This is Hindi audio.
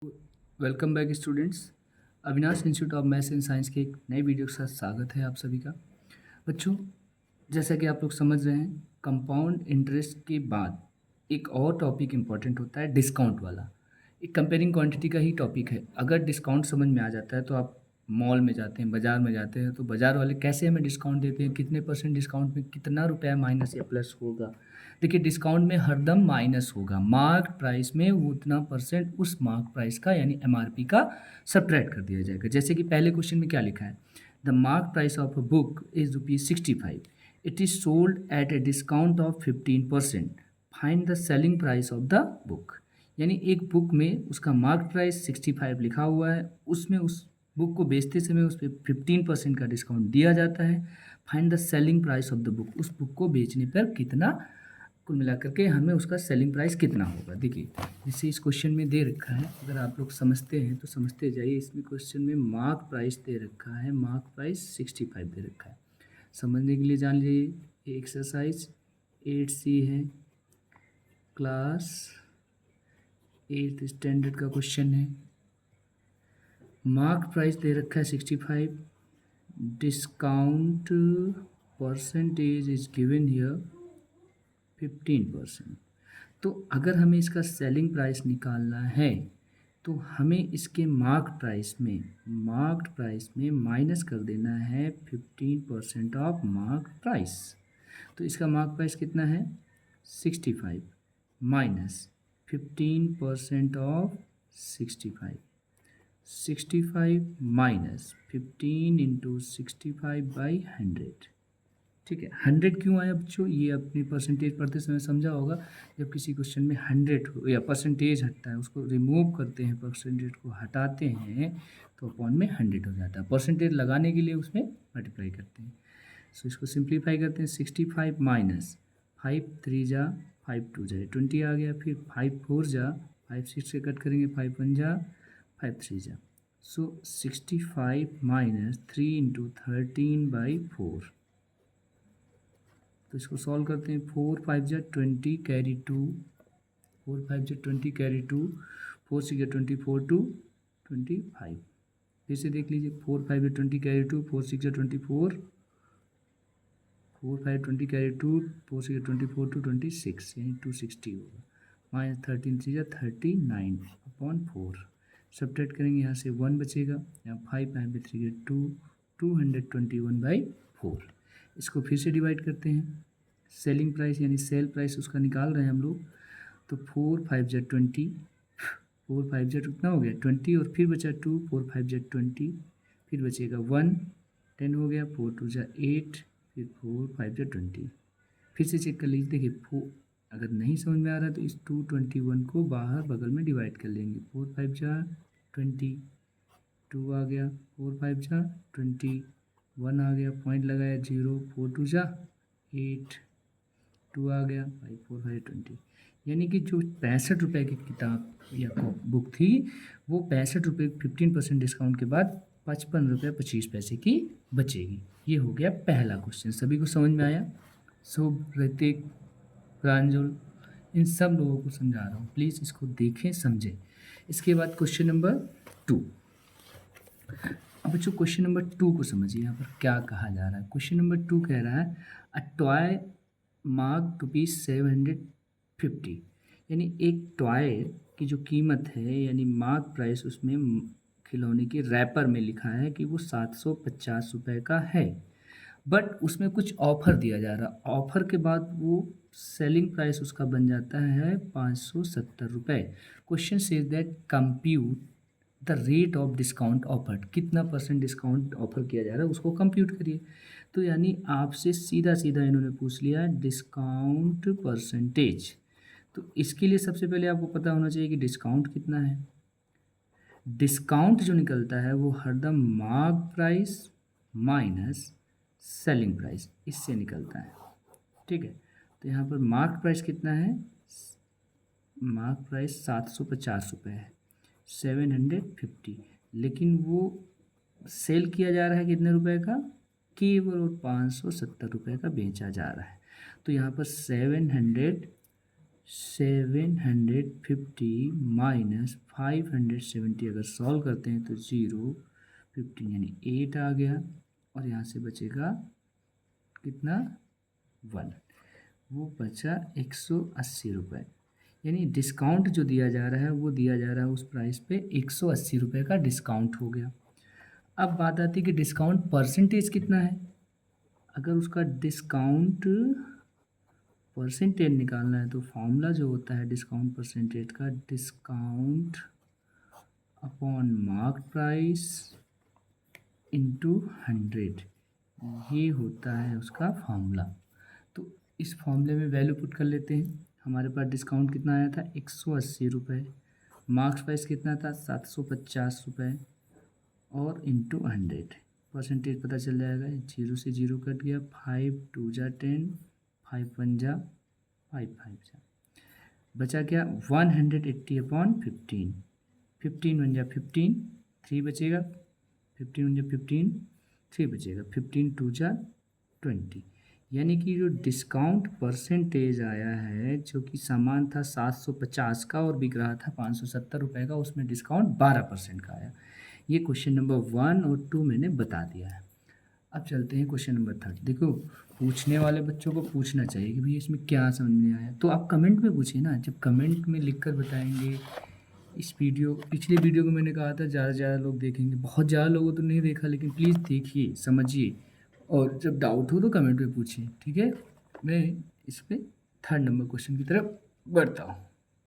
Welcome back students. Avinash institute of maths and science के एक नए वीडियो के साथ स्वागत है आप सभी का। बच्चों, जैसा कि आप लोग समझ रहे हैं, कंपाउंड इंटरेस्ट के बाद एक और टॉपिक इम्पॉर्टेंट होता है, डिस्काउंट वाला। एक कंपेयरिंग क्वांटिटी का ही टॉपिक है। अगर डिस्काउंट समझ में आ जाता है तो आप मॉल में जाते हैं, बाज़ार में जाते हैं, तो बाज़ार वाले कैसे हमें डिस्काउंट देते हैं, कितने परसेंट डिस्काउंट में कितना रुपया माइनस या प्लस होगा। देखिए, डिस्काउंट में हरदम माइनस होगा, मार्क प्राइस में उतना परसेंट उस मार्क प्राइस का यानी एमआरपी का सब्ट्रैक्ट कर दिया जाएगा। जैसे कि पहले क्वेश्चन में क्या लिखा है, the mark price of a book is ₹65, it is sold at a discount of 15%, find the selling price of the book. यानी एक बुक में उसका मार्क प्राइस 65 लिखा हुआ है, उसमें उस बुक को बेचते समय उस पर 15% का डिस्काउंट दिया जाता है। Find the selling price of the book, उस बुक को बेचने पर कितना, कुल मिलाकर के हमें उसका सेलिंग प्राइस कितना होगा। देखिए, जैसे इस क्वेश्चन में दे रखा है, अगर आप लोग समझते हैं तो समझते जाइए। इसमें क्वेश्चन में मार्क प्राइस दे रखा है, मार्क प्राइस 65 दे रखा है। समझने के लिए जान लीजिए, एक्सरसाइज 8C है, क्लास 8th स्टैंडर्ड का क्वेश्चन है। मार्क प्राइस दे रखा है 65, discount percentage is given here 15%। तो अगर हमें इसका सेलिंग प्राइस निकालना है तो हमें इसके मार्क्ड प्राइस में माइनस कर देना है 15% ऑफ मार्क प्राइस। तो इसका मार्क प्राइस कितना है, 65 माइनस 15% ऑफ 65, 65 माइनस 15 इंटू 65/100। ठीक है, 100 क्यों आया बच्चों, ये अपनी परसेंटेज पढ़ते समय समझा होगा। जब किसी क्वेश्चन में 100 हो या परसेंटेज हटता है, उसको रिमूव करते हैं, परसेंटेज को हटाते हैं, तो अपॉन में 100 हो जाता है। परसेंटेज लगाने के लिए उसमें मल्टीप्लाई करते हैं। सो इसको सिंप्लीफाई करते हैं, 65 माइनस 5 3 जा 5 2 जा 20 आ गया, फिर 5 4 जा 5 6 से कट करेंगे, 5 1 जा 5 3 जा। सो 65 माइनस 3 इंटू 13/4। तो इसको सॉल्व करते हैं, 4 5 जा 20 कैरी 2, 4 5 जा 20 कैरी 2, 4 6 जा 24 टू 25। फिर से देख लीजिए, 4 5 जा 20 कैरी 2, 4 6 जा 24, 4 5 20 कैरी 2, 4 6 जा 24 टू 26, यानी 260 होगा। माइनस 13 3 जा 39 अपॉन 4। सब्ट्रैक्ट करेंगे, यहाँ से 1 बचेगा, यहाँ 5 5 3 जा 2, 221/4। इसको फिर से डिवाइड करते हैं, सेलिंग प्राइस यानी सेल प्राइस उसका निकाल रहे हैं हम लोग। तो 4 5 जा 20, 4 5 जा कितना हो गया 20, और फिर बचा 2, 4 5 जा 20, फिर बचेगा 1, 10 हो गया, 4 2 जा 8, फिर 4 5 जा 20। फिर से चेक कर लीजिए, देखिए 4, अगर नहीं समझ में आ रहा है तो इस 221 को बाहर बगल में डिवाइड कर लेंगे। 4 5 जा 20, 2 आ गया, 4 5 जा 20, 1 आ गया, पॉइंट लगाया 0, 4 2 जा 8, 2 आ गया, 5 4 5 20। यानी कि जो 65 रुपये की किताब या बुक थी, वो 65 रुपये 15% डिस्काउंट के बाद 55 रुपये 25 पैसे की बचेगी। ये हो गया पहला क्वेश्चन। सभी को समझ में आया? शुभ, ऋतिक, प्रांजल, इन सब लोगों को समझा रहा हूँ, प्लीज़ इसको देखें समझें। इसके बाद क्वेश्चन नंबर 2। अब बच्चों क्वेश्चन नंबर 2 को समझिए, यहाँ पर क्या कहा जा रहा है। क्वेश्चन नंबर 2 कह रहा है, अ टॉय मार्क ₹750, यानी एक टॉय की जो कीमत है यानी मार्क प्राइस उसमें खिलौने के रैपर में लिखा है कि वो 750 रुपये का है, बट उसमें कुछ ऑफर दिया जा रहा। ऑफर के बाद वो सेलिंग प्राइस उसका बन जाता है 570 रुपये। Question says that compute the rate of discount offered, कितना परसेंट डिस्काउंट ऑफर किया जा रहा है उसको कंप्यूट करिए। तो यानी आपसे सीधा सीधा इन्होंने पूछ लिया डिस्काउंट परसेंटेज। तो इसके लिए सबसे पहले आपको पता होना चाहिए कि डिस्काउंट कितना है। डिस्काउंट जो निकलता है वो हरदम mark price minus selling price, इससे निकलता है। ठीक है, तो यहाँ पर मार्क प्राइस कितना है, मार्क प्राइस 750 रुपये है, 750, लेकिन वो सेल किया जा रहा है कितने रुपए का, केवल 570 रुपये का बेचा जा रहा है। तो यहाँ पर 750 माइनस 570 अगर सॉल्व करते हैं तो 0, 15 यानी 8 आ गया, और यहाँ से बचेगा कितना 1, वो बचा 180 रुपये। यानी डिस्काउंट जो दिया जा रहा है वो दिया जा रहा है उस प्राइस पे 180 रुपये का डिस्काउंट हो गया। अब बात आती है कि डिस्काउंट परसेंटेज कितना है। अगर उसका डिस्काउंट परसेंटेज निकालना है तो फॉर्मूला जो होता है डिस्काउंट परसेंटेज का, discount upon mark price into 100, ये होता है उसका फॉर्मूला। तो इस फॉर्मूले में वैल्यू पुट कर लेते हैं। हमारे पास डिस्काउंट कितना आया था 180 रुपये, मार्क्स प्राइस कितना था 750 रुपये, और इंटू 100 परसेंटेज पता चल जाएगा। 0 से 0 कट गया, 5 2 जा 10, 5 1 जा 5 5 जा, बचा क्या 180 अपॉन 15, 15 1 जा 15, 3 बचेगा, 15 1 जा 15, 3 बचेगा, 15 2 जा 20। यानी कि जो डिस्काउंट परसेंटेज आया है, जो कि सामान था 750 का और बिक रहा था 570 रुपये का, उसमें डिस्काउंट 12% का आया। ये क्वेश्चन नंबर 1 और 2 मैंने बता दिया है। अब चलते हैं क्वेश्चन नंबर 3। देखो, पूछने वाले बच्चों को पूछना चाहिए कि भैया इसमें क्या समझ में आया, तो आप कमेंट में पूछिए ना। जब कमेंट में लिख कर बताएंगे, इस पिछले वीडियो को मैंने कहा था ज़्यादा से ज़्यादा लोग देखेंगे, बहुत ज़्यादा लोगों तो नहीं देखा, लेकिन प्लीज़ देखिए, समझिए, और जब डाउट हो तो कमेंट में पूछिए, ठीक है। मैं इस पर 3rd नंबर क्वेश्चन की तरफ बढ़ता हूँ।